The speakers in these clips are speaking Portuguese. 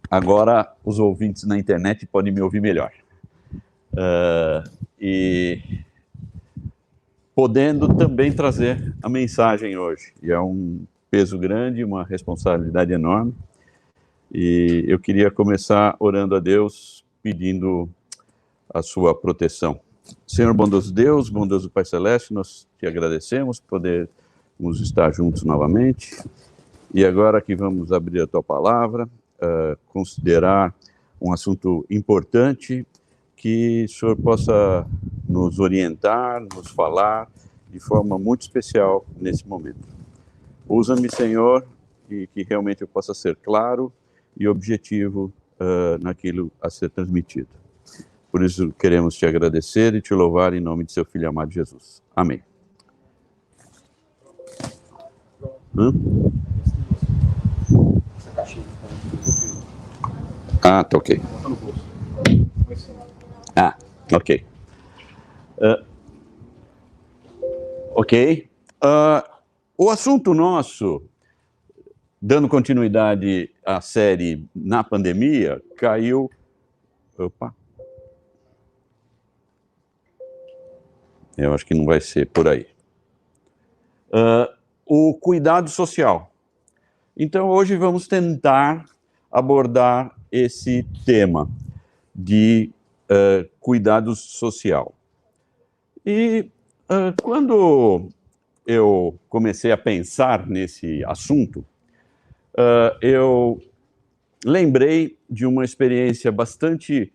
Agora os ouvintes na internet podem me ouvir melhor. E podendo também trazer a mensagem hoje. E é um peso grande, uma responsabilidade enorme. E eu queria começar orando a Deus, pedindo a sua proteção. Senhor bondoso Deus, bondoso Pai Celeste, nós te agradecemos por podermos estar juntos novamente. E agora que vamos abrir a tua palavra, considerar um assunto importante, que o Senhor possa nos orientar, nos falar de forma muito especial nesse momento. Usa-me, Senhor, e que realmente eu possa ser claro e objetivo naquilo a ser transmitido. Por isso queremos te agradecer e te louvar em nome de seu Filho amado Jesus. Amém. Ah, tá ok. Ah, ok. Ok. O assunto nosso, dando continuidade à série na pandemia, caiu... Opa. Eu acho que não vai ser por aí. O cuidado social. Então, hoje vamos tentar abordar esse tema de cuidado social. E quando eu comecei a pensar nesse assunto, eu lembrei de uma experiência bastante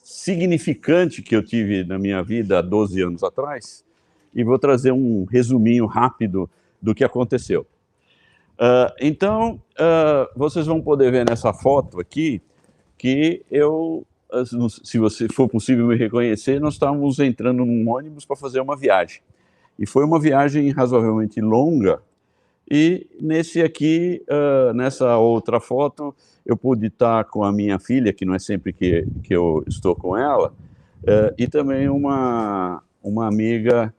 significante que eu tive na minha vida há 12 anos atrás, e vou trazer um resuminho rápido do que aconteceu. Então, vocês vão poder ver nessa foto aqui que eu, se você for possível me reconhecer, nós estávamos entrando num ônibus para fazer uma viagem. E foi uma viagem razoavelmente longa, e nesse aqui, nessa outra foto, eu pude estar com a minha filha, que não é sempre que eu estou com ela, e também uma amiga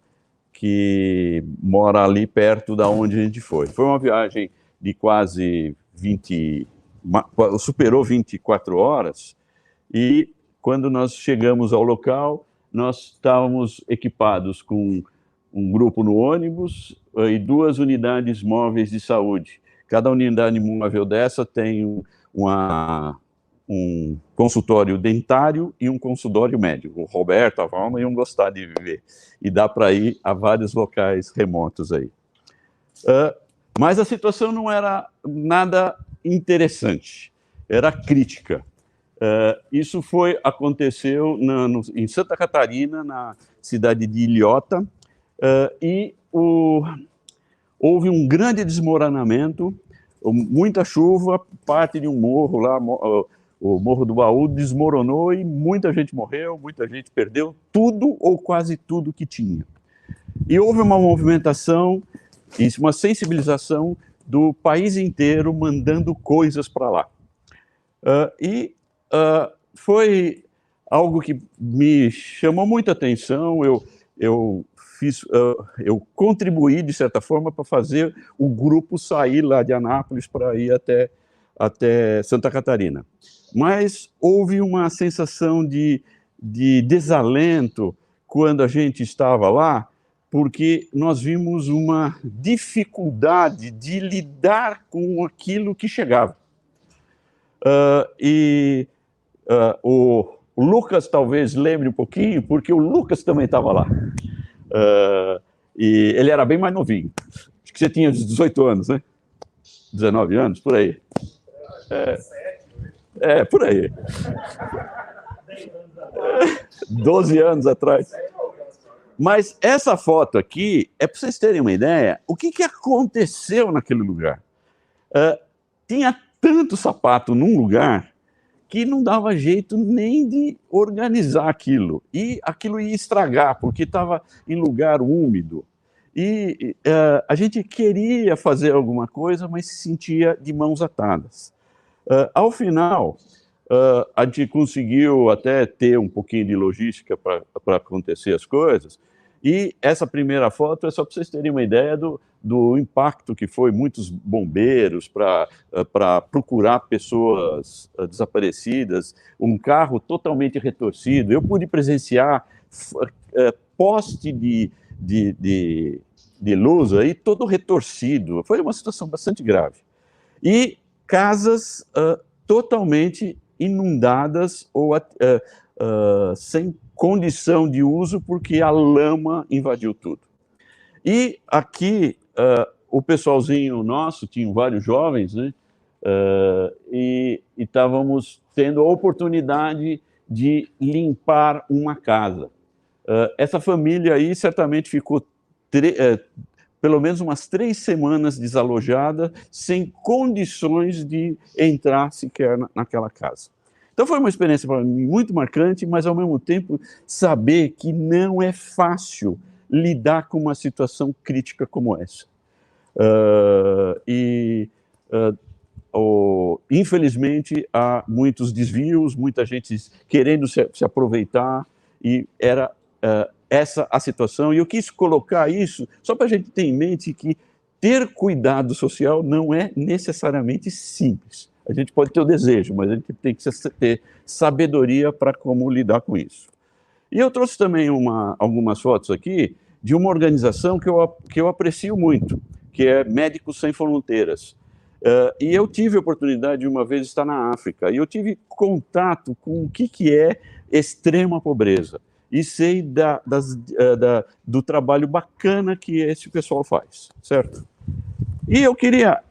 que mora ali perto da onde a gente foi. Foi uma viagem de quase superou 24 horas, e quando nós chegamos ao local, nós estávamos equipados com um grupo no ônibus e 2 unidades móveis de saúde. Cada unidade móvel dessa tem um consultório dentário e um consultório médico. O Roberto, a Valma iam gostar de viver. E dá para ir a vários locais remotos aí. Mas a situação não era nada interessante, era crítica. Isso aconteceu em Santa Catarina, na cidade de Ilhota, e houve um grande desmoronamento, muita chuva, parte de um morro lá, o Morro do Baú, desmoronou e muita gente morreu, muita gente perdeu tudo ou quase tudo que tinha. E houve uma movimentação, uma sensibilização do país inteiro mandando coisas para lá. Foi algo que me chamou muita atenção. Eu contribuí, de certa forma, para fazer o grupo sair lá de Anápolis para ir até Santa Catarina. Mas houve uma sensação de desalento quando a gente estava lá, porque nós vimos uma dificuldade de lidar com aquilo que chegava. O Lucas talvez lembre um pouquinho, porque o Lucas também estava lá. E ele era bem mais novinho. Acho que você tinha 18 anos, né? 19 anos, por aí. Por aí. 12 anos atrás. Mas essa foto aqui, é para vocês terem uma ideia, o que aconteceu naquele lugar. Tinha tanto sapato num lugar que não dava jeito nem de organizar aquilo. E aquilo ia estragar, porque estava em lugar úmido. E a gente queria fazer alguma coisa, mas se sentia de mãos atadas. Ao final, a gente conseguiu até ter um pouquinho de logística para acontecer as coisas, e essa primeira foto é só para vocês terem uma ideia do impacto que foi muitos bombeiros para procurar pessoas desaparecidas, um carro totalmente retorcido. Eu pude presenciar poste de luz aí todo retorcido. Foi uma situação bastante grave. E casas totalmente inundadas ou sem condição de uso porque a lama invadiu tudo. E aqui o pessoalzinho nosso, tinham vários jovens, né? E estávamos tendo a oportunidade de limpar uma casa. Essa família aí certamente ficou pelo menos umas 3 semanas desalojada, sem condições de entrar sequer naquela casa. Então foi uma experiência para mim muito marcante, mas ao mesmo tempo saber que não é fácil lidar com uma situação crítica como essa. Infelizmente há muitos desvios, muita gente querendo se aproveitar, e era essa a situação, e eu quis colocar isso só para a gente ter em mente que ter cuidado social não é necessariamente simples. A gente pode ter o desejo, mas a gente tem que ter sabedoria para como lidar com isso. E eu trouxe também algumas fotos aqui de uma organização que eu aprecio muito, que é Médicos Sem Fronteiras. E eu tive a oportunidade de uma vez estar na África, e eu tive contato com o que é extrema pobreza. E sei do trabalho bacana que esse pessoal faz, certo? E eu queria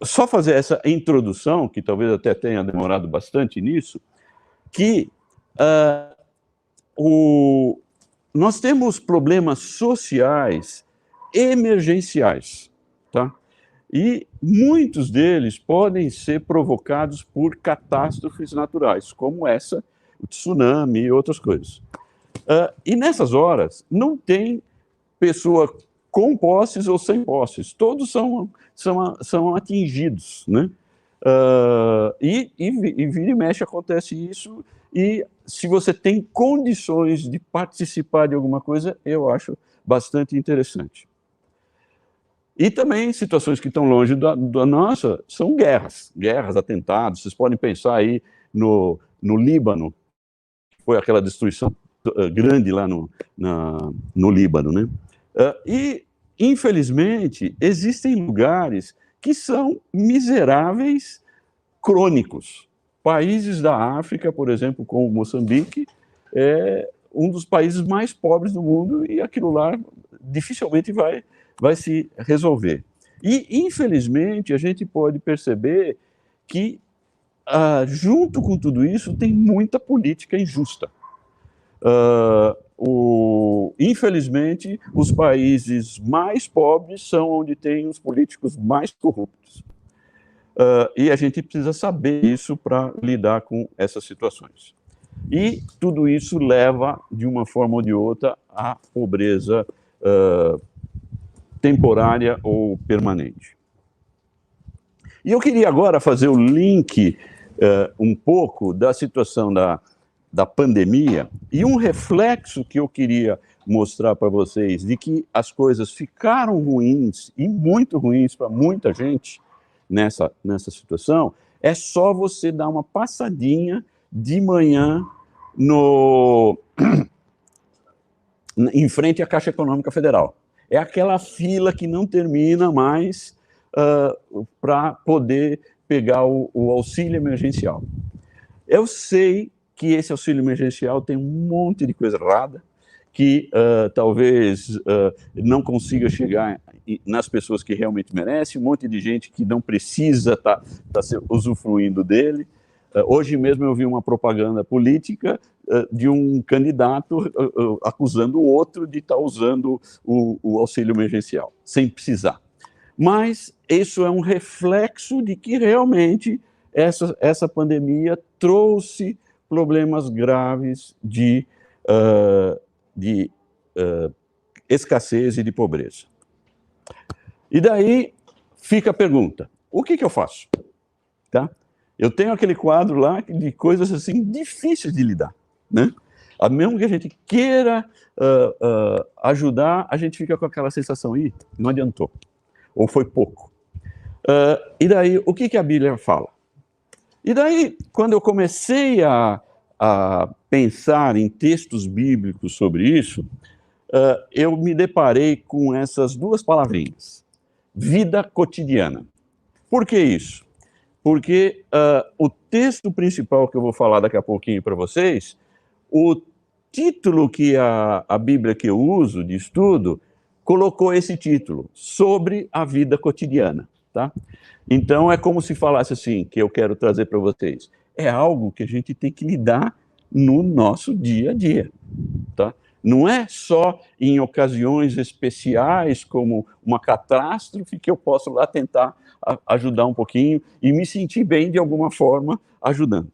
só fazer essa introdução, que talvez até tenha demorado bastante nisso, que nós temos problemas sociais emergenciais, tá? E muitos deles podem ser provocados por catástrofes naturais, como essa, o tsunami e outras coisas. E nessas horas, não tem pessoa com posses ou sem posses, todos são atingidos, né? E vira e mexe acontece isso, e se você tem condições de participar de alguma coisa, eu acho bastante interessante. E também situações que estão longe da nossa são guerras, atentados. Vocês podem pensar aí no Líbano, que foi aquela destruição grande lá no Líbano, né? E, infelizmente, existem lugares que são miseráveis crônicos. Países da África, por exemplo, como Moçambique, é um dos países mais pobres do mundo, e aquilo lá dificilmente vai se resolver. E, infelizmente, a gente pode perceber que, junto com tudo isso, tem muita política injusta. Infelizmente, os países mais pobres são onde tem os políticos mais corruptos. E a gente precisa saber isso para lidar com essas situações. E tudo isso leva, de uma forma ou de outra, à pobreza temporária ou permanente. E eu queria agora fazer o link um pouco da situação da pandemia, e um reflexo que eu queria mostrar para vocês de que as coisas ficaram ruins, e muito ruins para muita gente nessa situação, é só você dar uma passadinha de manhã em frente à Caixa Econômica Federal. É aquela fila que não termina mais para poder pegar o auxílio emergencial. Eu sei que esse auxílio emergencial tem um monte de coisa errada, que talvez não consiga chegar nas pessoas que realmente merecem, um monte de gente que não precisa estar usufruindo dele. Hoje mesmo eu vi uma propaganda política de um candidato acusando o outro de estar usando o auxílio emergencial, sem precisar. Mas isso é um reflexo de que realmente essa pandemia trouxe problemas graves de escassez e de pobreza. E daí fica a pergunta, o que eu faço? Tá? Eu tenho aquele quadro lá de coisas assim difíceis de lidar, né? Mesmo que a gente queira ajudar, a gente fica com aquela sensação, não adiantou, ou foi pouco. E daí, o que a Bíblia fala? E daí, quando eu comecei a pensar em textos bíblicos sobre isso, eu me deparei com essas duas palavrinhas, vida cotidiana. Por que isso? Porque o texto principal que eu vou falar daqui a pouquinho para vocês, o título que a Bíblia que eu uso de estudo, colocou esse título, sobre a vida cotidiana, tá? Então é como se falasse assim, que eu quero trazer para vocês, é algo que a gente tem que lidar no nosso dia a dia, tá? Não é só em ocasiões especiais, como uma catástrofe, que eu posso lá tentar ajudar um pouquinho e me sentir bem de alguma forma ajudando.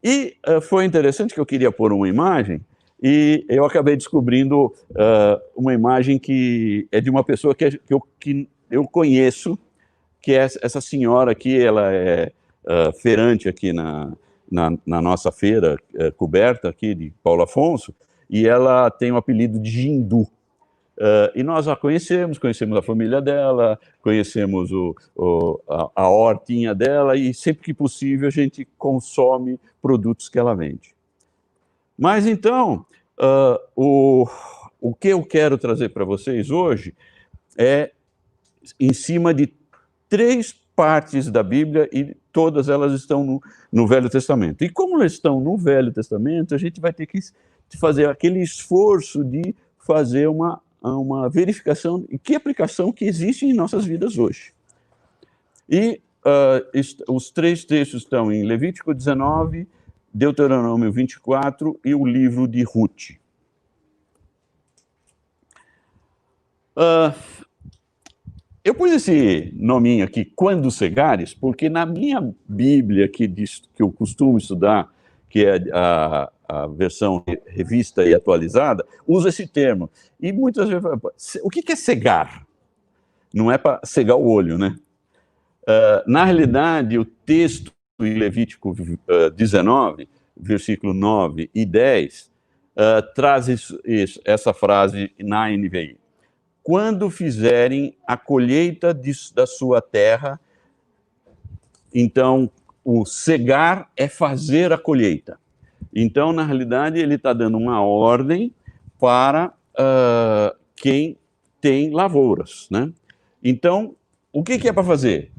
E foi interessante que eu queria pôr uma imagem, e eu acabei descobrindo uma imagem que é de uma pessoa que eu conheço, que é essa senhora aqui, ela é feirante aqui na nossa feira coberta aqui de Paulo Afonso, e ela tem o apelido de Jindu. E nós a conhecemos a família dela, conhecemos a hortinha dela, e sempre que possível a gente consome produtos que ela vende. Mas então, o que eu quero trazer para vocês hoje é em cima de 3 partes da Bíblia, e todas elas estão no Velho Testamento. E como elas estão no Velho Testamento, a gente vai ter que fazer aquele esforço de fazer uma verificação de que aplicação que existe em nossas vidas hoje. E os 3 textos estão em Levítico 19, Deuteronômio 24 e o livro de Ruth. Eu pus esse nominho aqui, Quando Cegares, porque na minha Bíblia, que eu costumo estudar, que é a versão revista e atualizada, usa esse termo. E muitas vezes, o que é cegar? Não é para cegar o olho, né? Na realidade, o texto em Levítico 19, versículo 9 e 10, traz essa frase na NVI. Quando fizerem a colheita da sua terra, então o cegar é fazer a colheita. Então, na realidade, ele está dando uma ordem para quem tem lavouras, né? Então, o que é para fazer?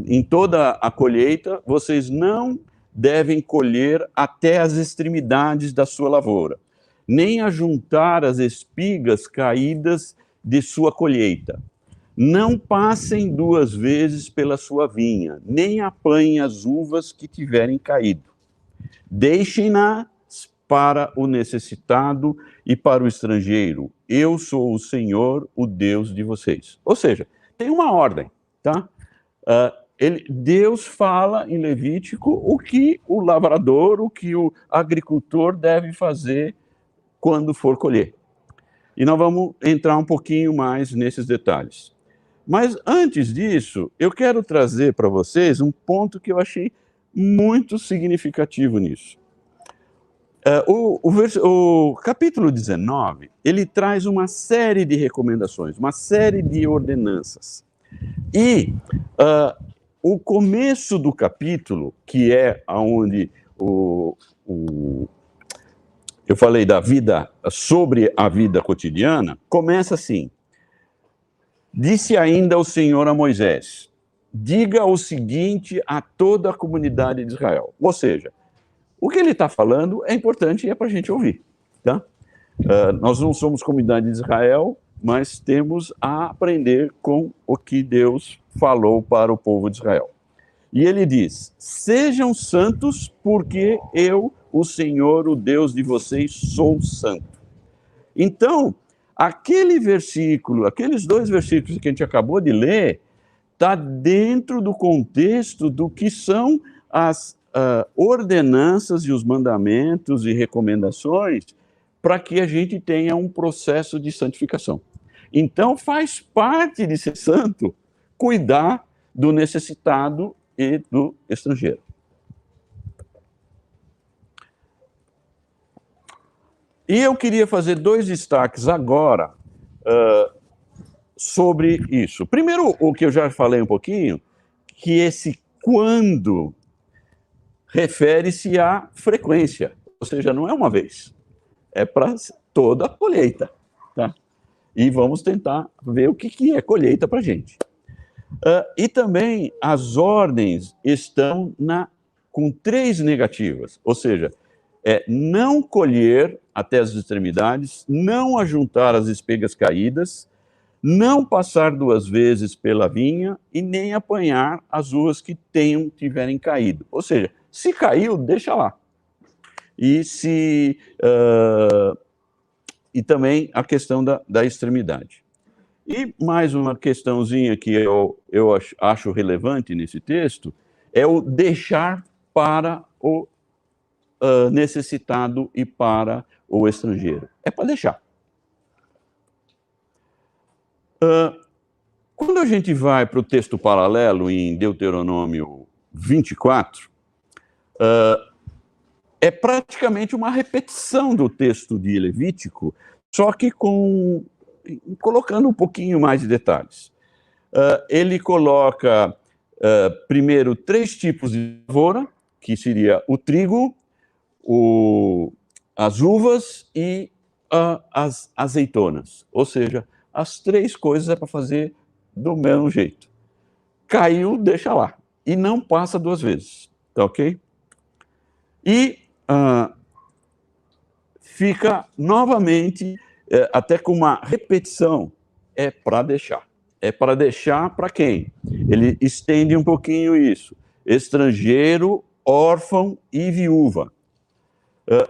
Em toda a colheita, vocês não devem colher até as extremidades da sua lavoura, nem ajuntar as espigas caídas de sua colheita. Não passem 2 vezes pela sua vinha, nem apanhem as uvas que tiverem caído. Deixem-nas para o necessitado e para o estrangeiro. Eu sou o Senhor, o Deus de vocês. Ou seja, tem uma ordem, tá? Deus fala em Levítico o que o lavrador, o que o agricultor deve fazer quando for colher. E nós vamos entrar um pouquinho mais nesses detalhes. Mas antes disso, eu quero trazer para vocês um ponto que eu achei muito significativo nisso. O capítulo 19, ele traz uma série de recomendações, uma série de ordenanças. E o começo do capítulo, que é onde eu falei da vida, sobre a vida cotidiana, começa assim. Disse ainda o Senhor a Moisés, diga o seguinte a toda a comunidade de Israel. Ou seja, o que ele está falando é importante e é para a gente ouvir, tá? Nós não somos comunidade de Israel, mas temos a aprender com o que Deus falou para o povo de Israel. E ele diz, sejam santos porque eu, o Senhor, o Deus de vocês, sou santo. Então, aquele versículo, aqueles 2 versículos que a gente acabou de ler, está dentro do contexto do que são ordenanças e os mandamentos e recomendações para que a gente tenha um processo de santificação. Então, faz parte de ser santo cuidar do necessitado e do estrangeiro. E eu queria fazer 2 destaques agora sobre isso. Primeiro, o que eu já falei um pouquinho, que esse quando refere-se à frequência, ou seja, não é uma vez, é para toda a colheita, tá? E vamos tentar ver o que é colheita para a gente. E também as ordens estão com 3 negativas, ou seja, não colher até as extremidades, não ajuntar as espigas caídas, não passar 2 vezes pela vinha e nem apanhar as uvas que tiverem caído. Ou seja, se caiu, deixa lá. E também a questão da extremidade. E mais uma questãozinha que eu acho relevante nesse texto é o deixar para o necessitado e para o estrangeiro. É para deixar. Quando a gente vai para o texto paralelo em Deuteronômio 24, é praticamente uma repetição do texto de Levítico, só que colocando um pouquinho mais de detalhes. Ele coloca, primeiro, 3 tipos de lavoura, que seria o trigo, as uvas e as azeitonas. Ou seja, as 3 coisas é para fazer do mesmo jeito. Caiu, deixa lá. E não passa 2 vezes, tá ok? E fica novamente, até com uma repetição, é para deixar. É para deixar para quem? Ele estende um pouquinho isso. Estrangeiro, órfão e viúva.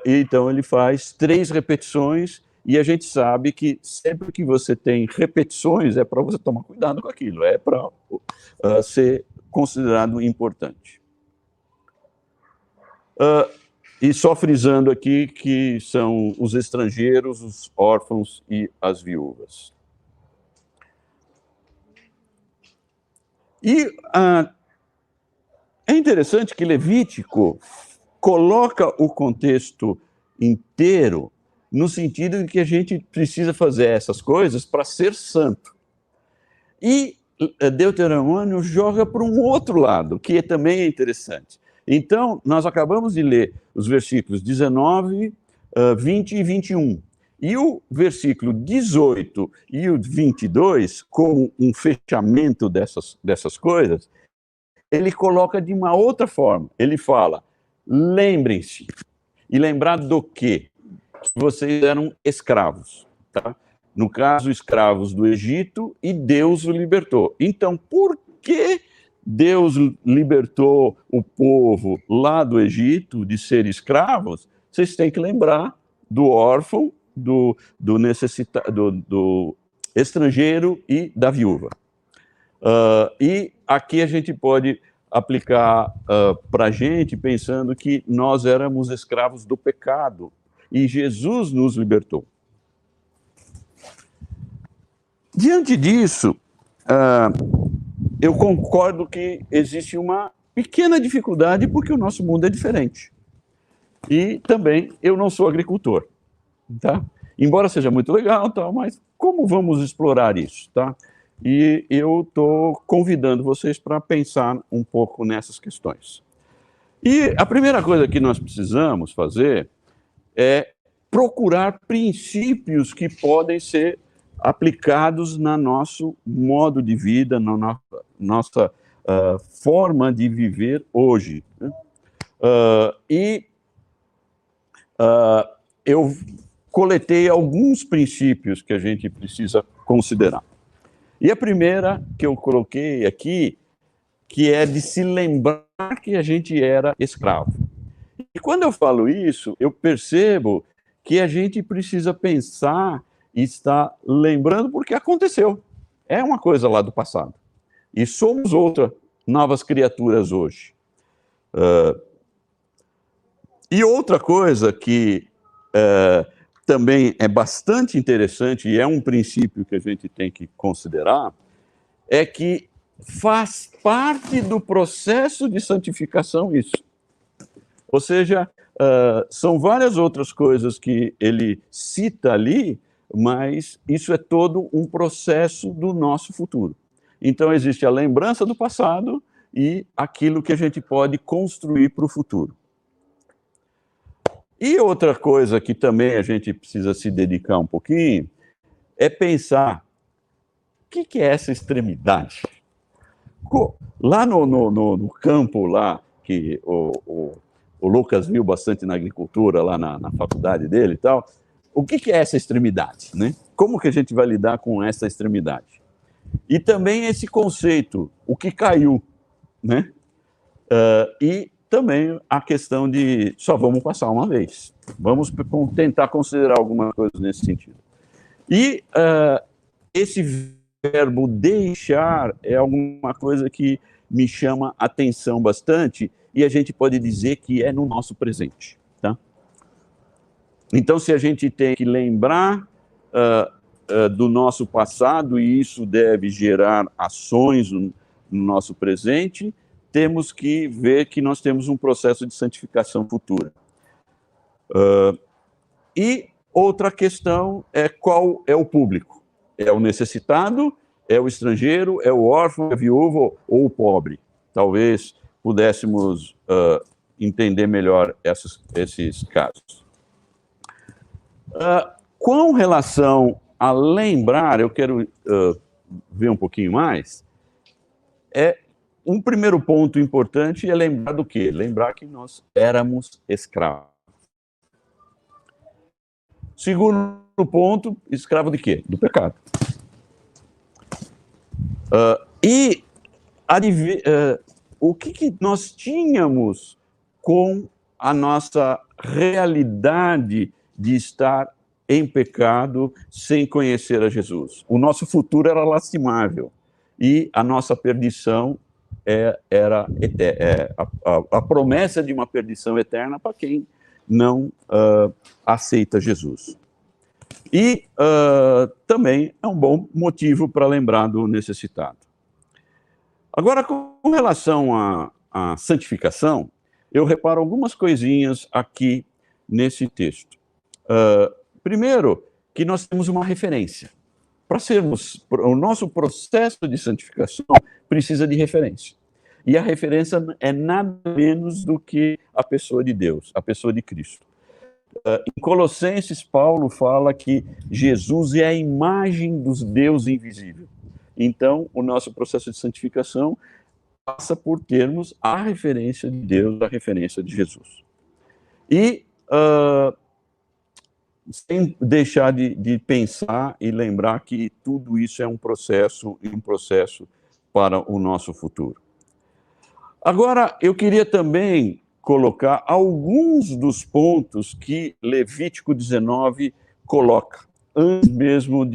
Então ele faz 3 repetições e a gente sabe que sempre que você tem repetições é para você tomar cuidado com aquilo, é para ser considerado importante. E só frisando aqui que são os estrangeiros, os órfãos e as viúvas. E é interessante que Levítico coloca o contexto inteiro no sentido de que a gente precisa fazer essas coisas para ser santo. E Deuteronômio joga para um outro lado, que também é interessante. Então, nós acabamos de ler os versículos 19, 20 e 21. E o versículo 18 e o 22, como um fechamento dessas coisas, ele coloca de uma outra forma. Ele fala, lembrem-se. E lembrar do quê? Que vocês eram escravos, tá? No caso, escravos do Egito, e Deus o libertou. Então, por que Deus libertou o povo lá do Egito de ser escravos? Vocês têm que lembrar do órfão, do estrangeiro e da viúva. E aqui a gente pode aplicar para a gente, pensando que nós éramos escravos do pecado, e Jesus nos libertou. Diante disso, eu concordo que existe uma pequena dificuldade, porque o nosso mundo é diferente. E também eu não sou agricultor, tá? Embora seja muito legal, tal, mas como vamos explorar isso, tá? E eu estou convidando vocês para pensar um pouco nessas questões. E a primeira coisa que nós precisamos fazer é procurar princípios que podem ser aplicados no nosso modo de vida, na nossa forma de viver hoje. Eu coletei alguns princípios que a gente precisa considerar. E a primeira que eu coloquei aqui, que é de se lembrar que a gente era escravo. E quando eu falo isso, eu percebo que a gente precisa pensar e estar lembrando porque aconteceu. É uma coisa lá do passado. E somos novas criaturas hoje. E outra coisa que também é bastante interessante, e é um princípio que a gente tem que considerar, é que faz parte do processo de santificação isso. Ou seja, são várias outras coisas que ele cita ali, mas isso é todo um processo do nosso futuro. Então, existe a lembrança do passado e aquilo que a gente pode construir para o futuro. E outra coisa que também a gente precisa se dedicar um pouquinho é pensar o que é essa extremidade. Lá no campo, lá que o Lucas viu bastante na agricultura, lá na faculdade dele e tal, o que é essa extremidade, né? Como que a gente vai lidar com essa extremidade? E também esse conceito, o que caiu, né? E também a questão de só vamos passar uma vez. Vamos tentar considerar alguma coisa nesse sentido. E esse verbo deixar é alguma coisa que me chama atenção bastante e a gente pode dizer que é no nosso presente, tá? Então, se a gente tem que lembrar do nosso passado e isso deve gerar ações no nosso presente, temos que ver que nós temos um processo de santificação futura. E outra questão é qual é o público. É o necessitado, é o estrangeiro, é o órfão, é a viúva ou o pobre. Talvez pudéssemos entender melhor esses casos. Com relação a lembrar, eu quero ver um pouquinho mais, um primeiro ponto importante é lembrar do quê? Lembrar que nós éramos escravos. Segundo ponto, escravo de quê? Do pecado. O que nós tínhamos com a nossa realidade de estar em pecado sem conhecer a Jesus? O nosso futuro era lastimável e a nossa perdição era a promessa de uma perdição eterna para quem não aceita Jesus. E também é um bom motivo para lembrar do necessitado. Agora, com relação à santificação, eu reparo algumas coisinhas aqui nesse texto. Primeiro, que nós temos uma referência. O nosso processo de santificação precisa de referência. E a referência é nada menos do que a pessoa de Deus, a pessoa de Cristo. Em Colossenses, Paulo fala que Jesus é a imagem dos Deus invisível. Então, o nosso processo de santificação passa por termos a referência de Deus, a referência de Jesus. E sem deixar de pensar e lembrar que tudo isso é um processo para o nosso futuro. Agora, eu queria também colocar alguns dos pontos que Levítico 19 coloca, antes mesmo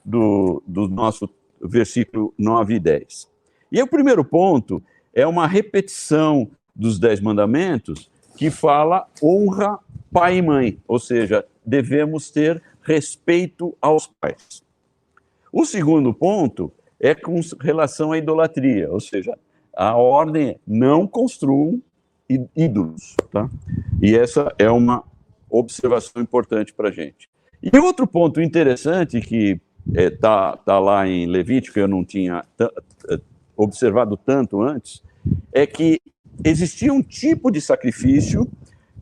do nosso versículo 9 e 10. E o primeiro ponto é uma repetição dos 10 mandamentos que fala honra pai e mãe, ou seja, devemos ter respeito aos pais. O segundo ponto é com relação à idolatria, ou seja, a ordem é não construam ídolos, tá? E essa é uma observação importante para a gente. E outro ponto interessante que está lá em Levítico, eu não tinha observado tanto antes, é que existia um tipo de sacrifício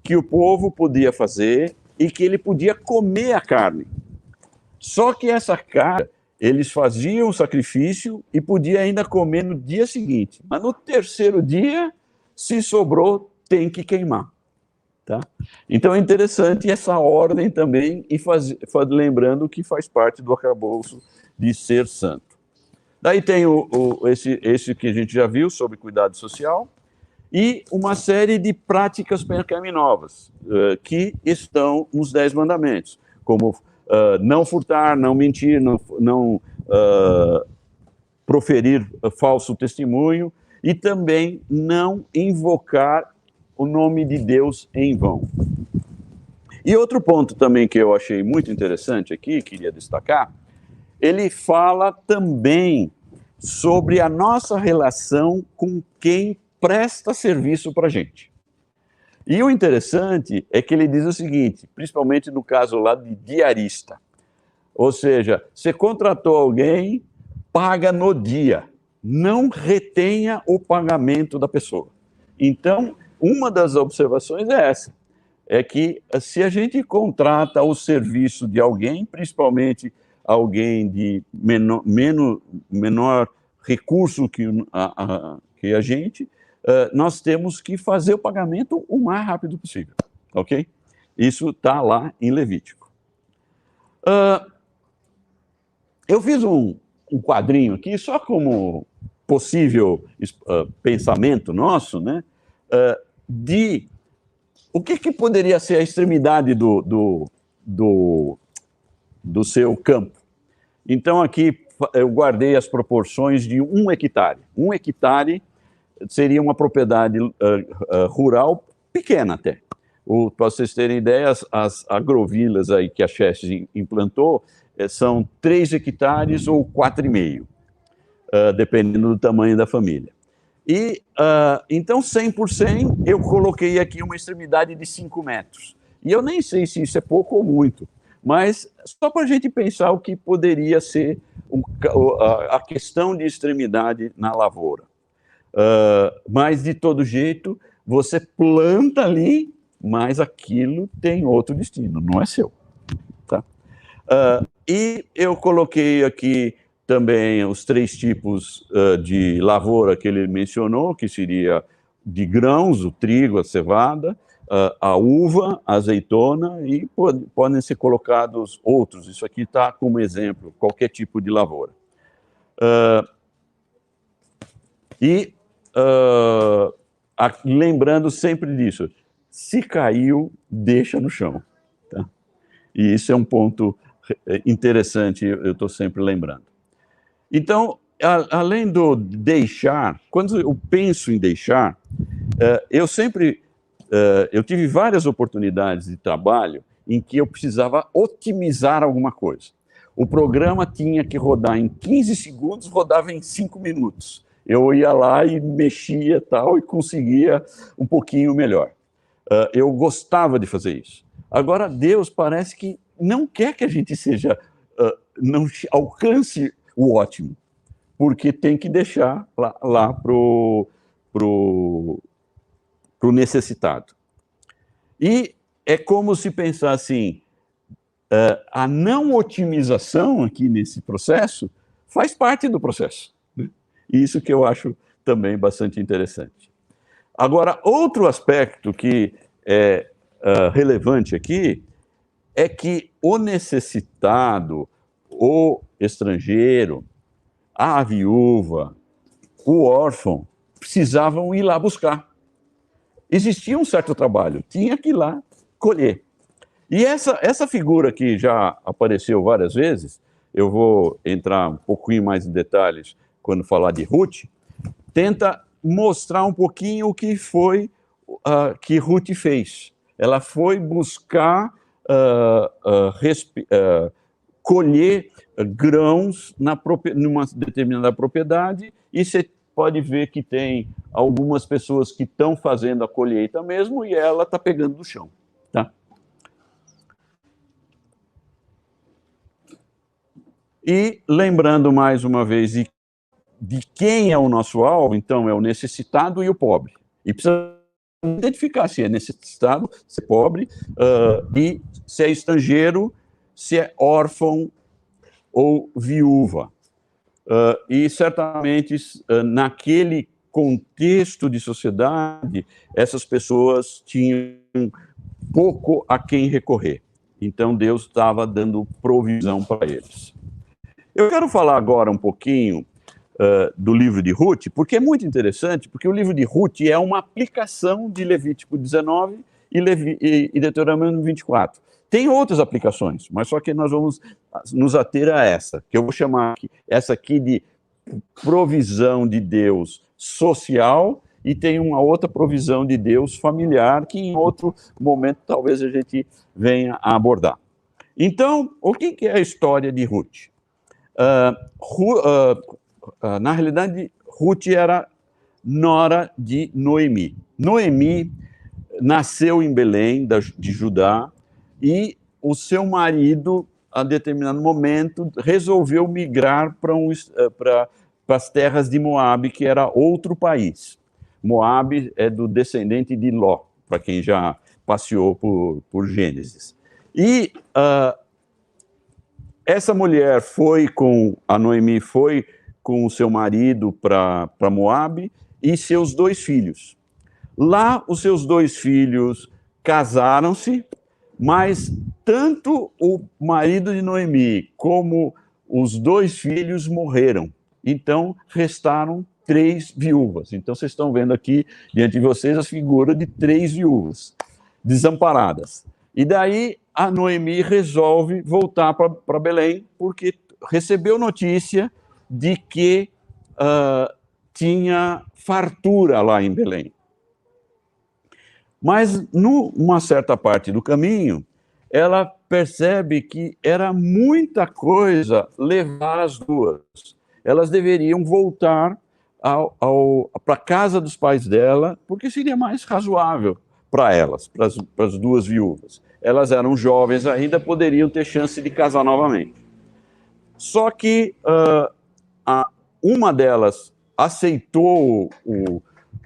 que o povo podia fazer e que ele podia comer a carne. Só que essa carne, eles faziam o sacrifício e podia ainda comer no dia seguinte. Mas no terceiro dia, se sobrou, tem que queimar. Tá? Então é interessante essa ordem também, e lembrando que faz parte do arcabouço de ser santo. Daí tem esse que a gente já viu, sobre cuidado social, e uma série de práticas pecaminosas que estão nos 10 mandamentos, como não furtar, não mentir, não proferir falso testemunho, e também não invocar o nome de Deus em vão. E outro ponto também que eu achei muito interessante aqui, queria destacar, ele fala também sobre a nossa relação com quem presta serviço para a gente. E o interessante é que ele diz o seguinte, principalmente no caso lá de diarista, ou seja, você contratou alguém, paga no dia, não retenha o pagamento da pessoa. Então, uma das observações é essa, é que se a gente contrata o serviço de alguém, principalmente alguém de menor recurso que a gente, nós temos que fazer o pagamento o mais rápido possível, ok? Isso está lá em Levítico. Eu fiz um quadrinho aqui, só como possível pensamento nosso, né, de o que poderia ser a extremidade do seu campo. Então, aqui eu guardei as proporções de 1 hectare. 1 hectare seria uma propriedade rural pequena até. Para vocês terem ideia, as agrovilas aí que a Chestes implantou são 3 hectares ou 4,5, dependendo do tamanho da família. E, então, 100 por 100, eu coloquei aqui uma extremidade de 5 metros. E eu nem sei se isso é pouco ou muito, mas só para a gente pensar o que poderia ser a questão de extremidade na lavoura. Mas, de todo jeito, você planta ali, mas aquilo tem outro destino, não é seu. Tá? E eu coloquei aqui também os 3 tipos de lavoura que ele mencionou, que seria de grãos, o trigo, a cevada, a uva, a azeitona, e podem ser colocados outros. Isso aqui está como exemplo, qualquer tipo de lavoura. Lembrando sempre disso, se caiu, deixa no chão. Tá? E isso é um ponto interessante, eu estou sempre lembrando. Então, além do deixar, quando eu penso em deixar, eu tive várias oportunidades de trabalho em que eu precisava otimizar alguma coisa. O programa tinha que rodar em 15 segundos, rodava em 5 minutos. Eu ia lá e mexia tal, e conseguia um pouquinho melhor. Eu gostava de fazer isso. Agora, Deus parece que não quer que a gente não alcance o ótimo, porque tem que deixar lá pro necessitado. E é como se pensar assim, a não otimização aqui nesse processo faz parte do processo. Né? E isso que eu acho também bastante interessante. Agora, outro aspecto que é relevante aqui é que o necessitado, o estrangeiro, a viúva, o órfão, precisavam ir lá buscar. Existia um certo trabalho, tinha que ir lá colher. E essa figura que já apareceu várias vezes, eu vou entrar um pouquinho mais em detalhes quando falar de Ruth, tenta mostrar um pouquinho o que foi que Ruth fez. Ela foi buscar colher grãos numa determinada propriedade, e você pode ver que tem algumas pessoas que estão fazendo a colheita mesmo, e ela está pegando do chão. Tá? E lembrando mais uma vez de quem é o nosso alvo, então é o necessitado e o pobre. E precisa identificar se é necessitado, se é pobre, e se é estrangeiro, se é órfão ou viúva. E certamente, naquele contexto de sociedade, essas pessoas tinham pouco a quem recorrer. Então, Deus estava dando provisão para eles. Eu quero falar agora um pouquinho do livro de Ruth, porque é muito interessante, porque o livro de Ruth é uma aplicação de Levítico 19 e Deuteronômio 24. Tem outras aplicações, mas só que nós vamos nos ater a essa, que eu vou chamar essa aqui de provisão de Deus social e tem uma outra provisão de Deus familiar que em outro momento talvez a gente venha a abordar. Então, o que é a história de Ruth? Na realidade, Ruth era nora de Noemi. Noemi nasceu em Belém, de Judá, e o seu marido, a determinado momento, resolveu migrar para as terras de Moabe, que era outro país. Moabe é do descendente de Ló, para quem já passeou por Gênesis. E essa mulher a Noemi foi com o seu marido para Moabe e seus 2 filhos. Lá, os seus 2 filhos casaram-se, mas tanto o marido de Noemi como os 2 filhos morreram. Então, restaram 3 viúvas. Então, vocês estão vendo aqui, diante de vocês, a figura de 3 viúvas desamparadas. E daí, a Noemi resolve voltar para Belém, porque recebeu notícia de que tinha fartura lá em Belém. Mas, numa certa parte do caminho, ela percebe que era muita coisa levar as duas. Elas deveriam voltar para a casa dos pais dela, porque seria mais razoável para elas, para as 2 viúvas. Elas eram jovens ainda, poderiam ter chance de casar novamente. Só que uma delas aceitou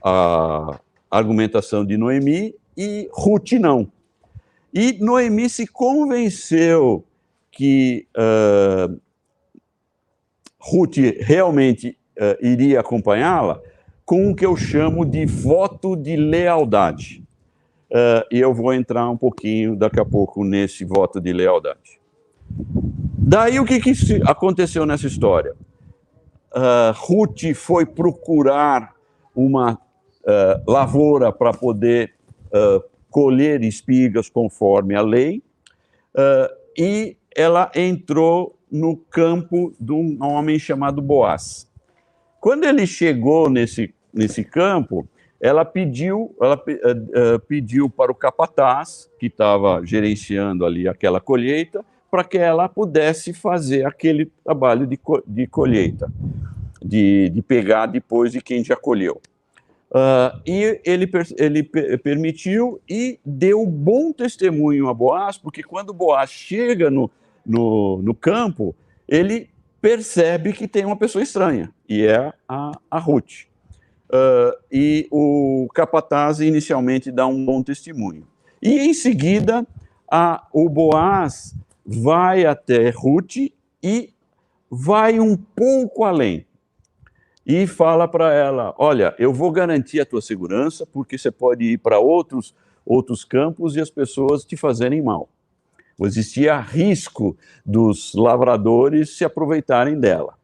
a argumentação de Noemi e Ruth não. E Noemi se convenceu que Ruth realmente iria acompanhá-la com o que eu chamo de voto de lealdade. E eu vou entrar um pouquinho daqui a pouco nesse voto de lealdade. Daí o que aconteceu nessa história? Ruth foi procurar uma lavoura para poder colher espigas conforme a lei, e ela entrou no campo de um homem chamado Boaz. Quando ele chegou nesse campo, ela pediu para o capataz, que estava gerenciando ali aquela colheita, para que ela pudesse fazer aquele trabalho de colheita, de pegar depois de quem já colheu. E ele permitiu e deu bom testemunho a Boaz, porque quando Boaz chega no campo, ele percebe que tem uma pessoa estranha, e é a Ruth. E o capataz inicialmente dá um bom testemunho. E em seguida, o Boaz vai até Ruth e vai um pouco além. E fala para ela, olha, eu vou garantir a tua segurança, porque você pode ir para outros campos e as pessoas te fazerem mal. Existia risco dos lavradores se aproveitarem dela.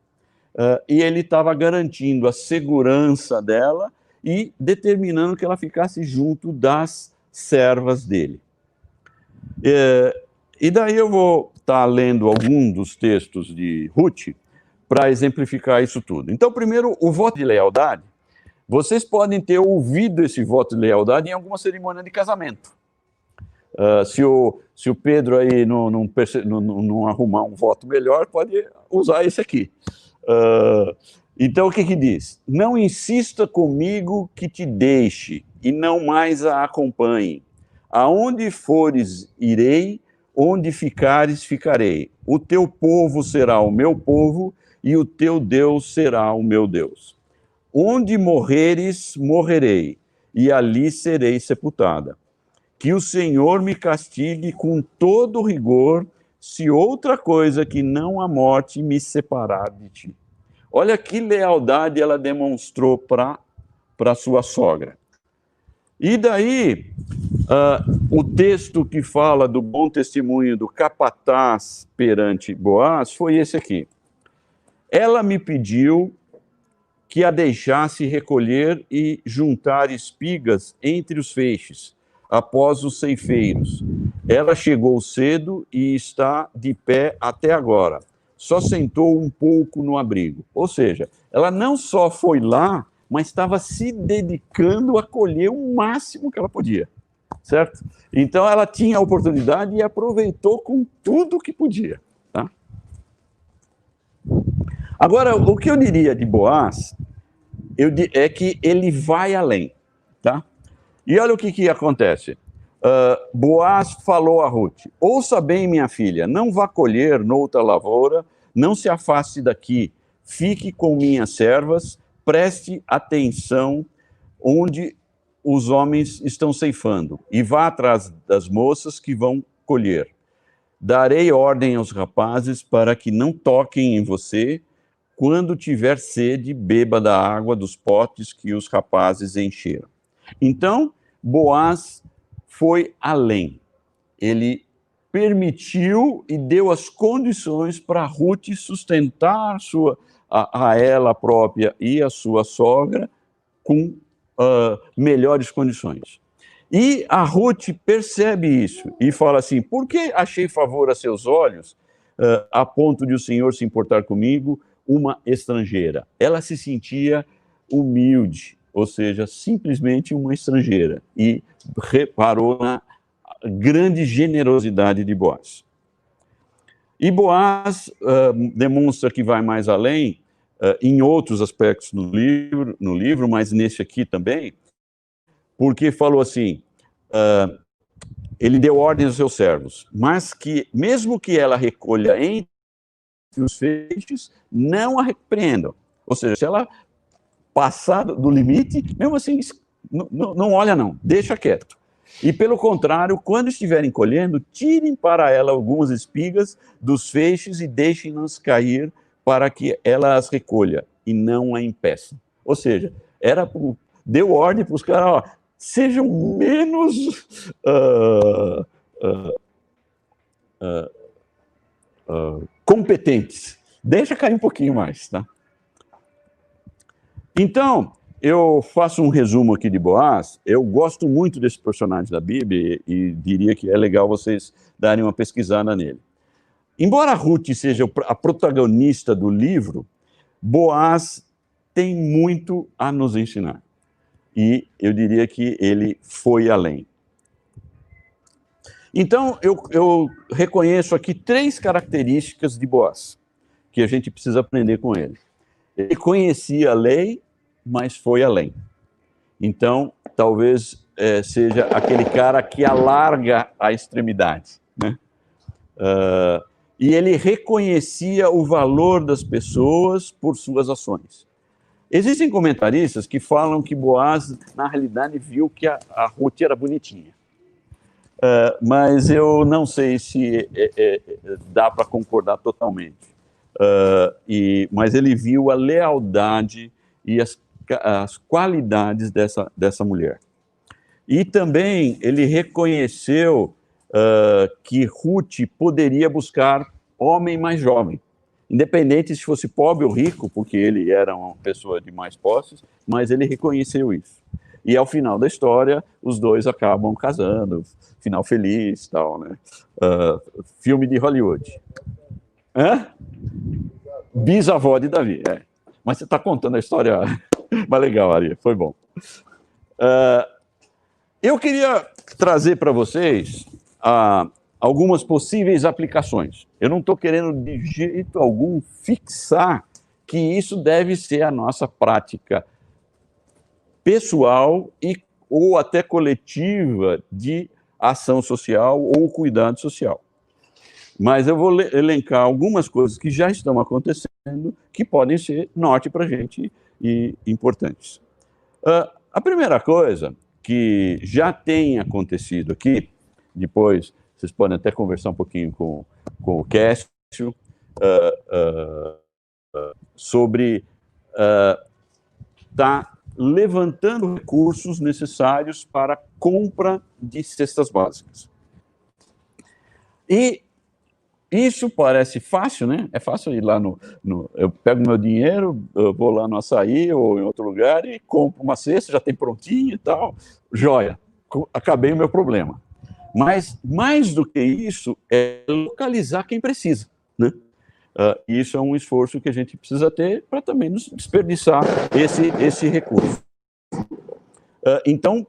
E ele estava garantindo a segurança dela e determinando que ela ficasse junto das servas dele. E daí eu vou estar lendo algum dos textos de Ruth para exemplificar isso tudo. Então, primeiro, o voto de lealdade. Vocês podem ter ouvido esse voto de lealdade em alguma cerimônia de casamento. Se o Pedro aí não arrumar um voto melhor, pode usar esse aqui. Então, o que diz? Não insista comigo que te deixe e não mais a acompanhe. Aonde fores, irei, onde ficares, ficarei. O teu povo será o meu povo e o teu Deus será o meu Deus. Onde morreres, morrerei, e ali serei sepultada. Que o Senhor me castigue com todo rigor, se outra coisa que não a morte me separar de ti. Olha que lealdade ela demonstrou para sua sogra. E daí, o texto que fala do bom testemunho do capataz perante Boaz foi esse aqui. Ela me pediu que a deixasse recolher e juntar espigas entre os feixes, após os ceifeiros. Ela chegou cedo e está de pé até agora. Só sentou um pouco no abrigo. Ou seja, ela não só foi lá mas estava se dedicando a colher o máximo que ela podia, certo? Então ela tinha a oportunidade e aproveitou com tudo que podia, tá? Agora, o que eu diria de Boaz é que ele vai além, tá? E olha o que acontece. Boaz falou a Ruth: ouça bem, minha filha, não vá colher noutra lavoura, não se afaste daqui, fique com minhas servas, preste atenção onde os homens estão ceifando, e vá atrás das moças que vão colher. Darei ordem aos rapazes para que não toquem em você. Quando tiver sede, beba da água dos potes que os rapazes encheram. Então, Boaz foi além. Ele permitiu e deu as condições para Ruth sustentar a ela própria e a sua sogra com melhores condições. E a Ruth percebe isso e fala assim: por que achei favor a seus olhos, a ponto de o Senhor se importar comigo, uma estrangeira? Ela se sentia humilde, ou seja, simplesmente uma estrangeira, e reparou na grande generosidade de Boaz. E Boaz demonstra que vai mais além em outros aspectos no livro, mas nesse aqui também, porque falou assim, ele deu ordem aos seus servos, mas que, mesmo que ela recolha entre os feixes, não a repreendam. Ou seja, se ela passar do limite, mesmo assim, não olha não, deixa quieto. E pelo contrário, quando estiverem colhendo, tirem para ela algumas espigas dos feixes e deixem-nas cair para que ela as recolha e não a impeça. Ou seja, deu ordem para os caras, sejam menos competentes. Deixa cair um pouquinho mais, tá? Então, eu faço um resumo aqui de Boaz. Eu gosto muito desse personagem da Bíblia e diria que é legal vocês darem uma pesquisada nele. Embora Ruth seja a protagonista do livro, Boaz tem muito a nos ensinar. E eu diria que ele foi além. Então, eu reconheço aqui 3 características de Boaz, que a gente precisa aprender com ele. Ele conhecia a lei, mas foi além. Então, talvez seja aquele cara que alarga a extremidade, né? E ele reconhecia o valor das pessoas por suas ações. Existem comentaristas que falam que Boaz, na realidade, viu que a Ruth era bonitinha. Mas eu não sei se dá para concordar totalmente. Mas ele viu a lealdade e as qualidades dessa mulher. E também ele reconheceu que Ruth poderia buscar homem mais jovem, independente se fosse pobre ou rico, porque ele era uma pessoa de mais posses, mas ele reconheceu isso. E ao final da história, os dois acabam casando, final feliz, tal, né? Filme de Hollywood. Bisavó de Davi, Mas você está contando a história, mas legal, Ari, foi bom. Eu queria trazer para vocês algumas possíveis aplicações. Eu não estou querendo de jeito algum fixar que isso deve ser a nossa prática pessoal ou até coletiva de ação social ou cuidado social. Mas eu vou elencar algumas coisas que já estão acontecendo que podem ser norte para a gente e importantes. A primeira coisa que já tem acontecido aqui, depois vocês podem até conversar um pouquinho com o Cássio, sobre estar levantando recursos necessários para a compra de cestas básicas. E isso parece fácil, né? É fácil ir lá eu pego meu dinheiro, eu vou lá no Açaí ou em outro lugar e compro uma cesta, já tem prontinho e tal, joia, acabei o meu problema. Mas mais do que isso, é localizar quem precisa, né? E isso é um esforço que a gente precisa ter para também nos desperdiçar esse recurso. Então,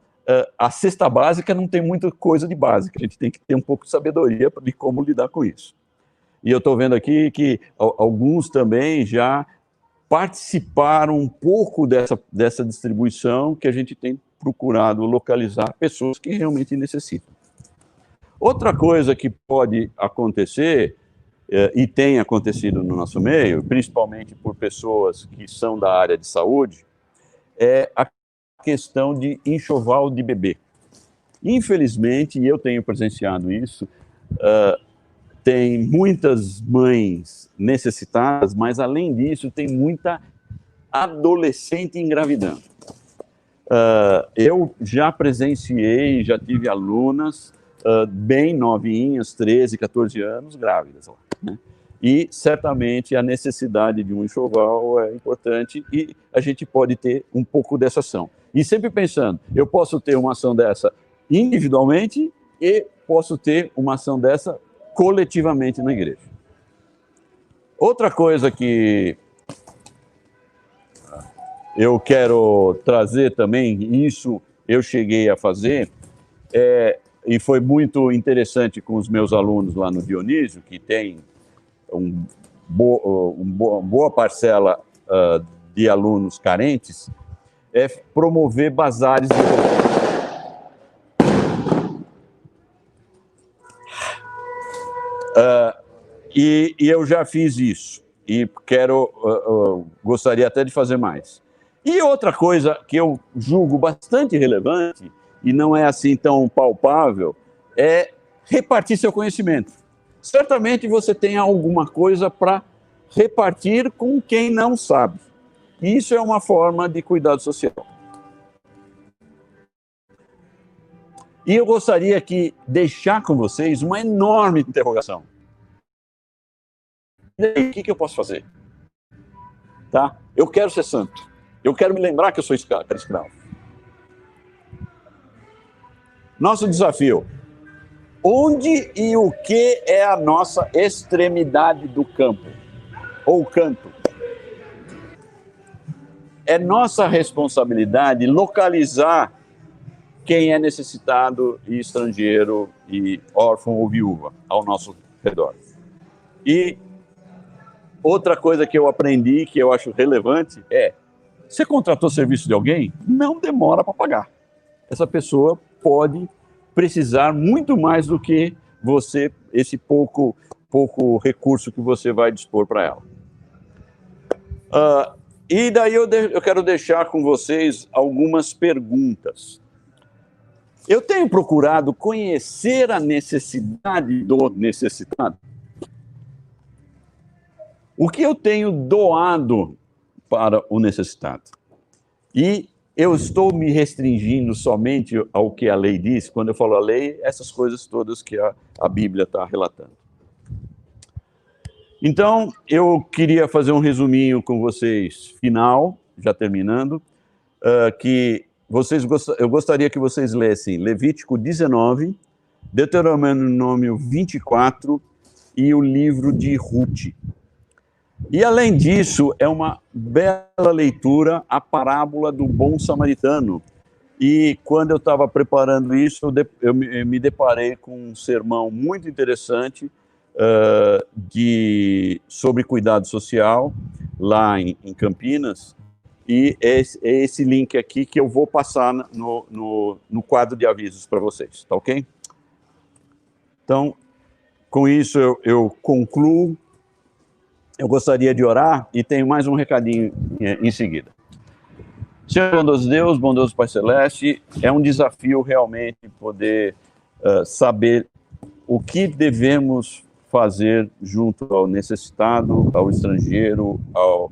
a cesta básica não tem muita coisa de básica, a gente tem que ter um pouco de sabedoria de como lidar com isso. E eu estou vendo aqui que alguns também já participaram um pouco dessa distribuição, que a gente tem procurado localizar pessoas que realmente necessitam. Outra coisa que pode acontecer, e tem acontecido no nosso meio, principalmente por pessoas que são da área de saúde, é a questão de enxoval de bebê. Infelizmente, e eu tenho presenciado isso, tem muitas mães necessitadas, mas além disso, tem muita adolescente engravidando. Eu já presenciei, já tive alunas bem novinhas, 13, 14 anos, grávidas, né? E certamente a necessidade de um enxoval é importante e a gente pode ter um pouco dessa ação. E sempre pensando, eu posso ter uma ação dessa individualmente e posso ter uma ação dessa coletivamente na igreja. Outra coisa que eu quero trazer também, e isso eu cheguei a fazer, e foi muito interessante com os meus alunos lá no Dionísio, que tem uma boa parcela de alunos carentes, é promover bazares de roupa. E eu já fiz isso, e gostaria até de fazer mais. E outra coisa que eu julgo bastante relevante, e não é assim tão palpável, é repartir seu conhecimento. Certamente você tem alguma coisa para repartir com quem não sabe. Isso é uma forma de cuidado social. E eu gostaria de deixar com vocês uma enorme interrogação. E aí, o que eu posso fazer? Tá? Eu quero ser santo. Eu quero me lembrar que eu sou escravo. Nosso desafio. Onde e o que é a nossa extremidade do campo? Ou canto? É nossa responsabilidade localizar quem é necessitado e estrangeiro e órfão ou viúva ao nosso redor. E outra coisa que eu aprendi, que eu acho relevante, você contratou serviço de alguém? Não demora para pagar. Essa pessoa pode precisar muito mais do que você, esse pouco recurso que você vai dispor para ela. E daí eu quero deixar com vocês algumas perguntas. Eu tenho procurado conhecer a necessidade do necessitado. O que eu tenho doado para o necessitado? E eu estou me restringindo somente ao que a lei diz. Quando eu falo a lei, essas coisas todas que a Bíblia está relatando. Então, eu queria fazer um resuminho com vocês, final, já terminando, eu gostaria que vocês lessem Levítico 19, Deuteronômio 24 e o livro de Ruth. E, além disso, é uma bela leitura a parábola do bom samaritano. E, quando eu estava preparando isso, eu me deparei com um sermão muito interessante sobre cuidado social, lá em Campinas. E é esse link aqui que eu vou passar no quadro de avisos para vocês, tá ok? Então, com isso eu concluo. Eu gostaria de orar e tenho mais um recadinho em seguida. Senhor bondoso Deus, bondoso Pai Celeste, é um desafio realmente poder saber o que devemos fazer junto ao necessitado, ao estrangeiro, ao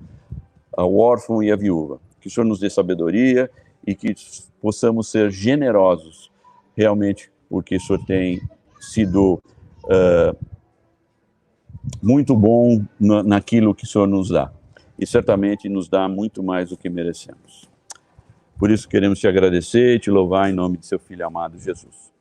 órfão e à viúva. Que o Senhor nos dê sabedoria e que possamos ser generosos, realmente, porque o Senhor tem sido muito bom naquilo que o Senhor nos dá. E certamente nos dá muito mais do que merecemos. Por isso queremos te agradecer e te louvar em nome de seu Filho amado Jesus.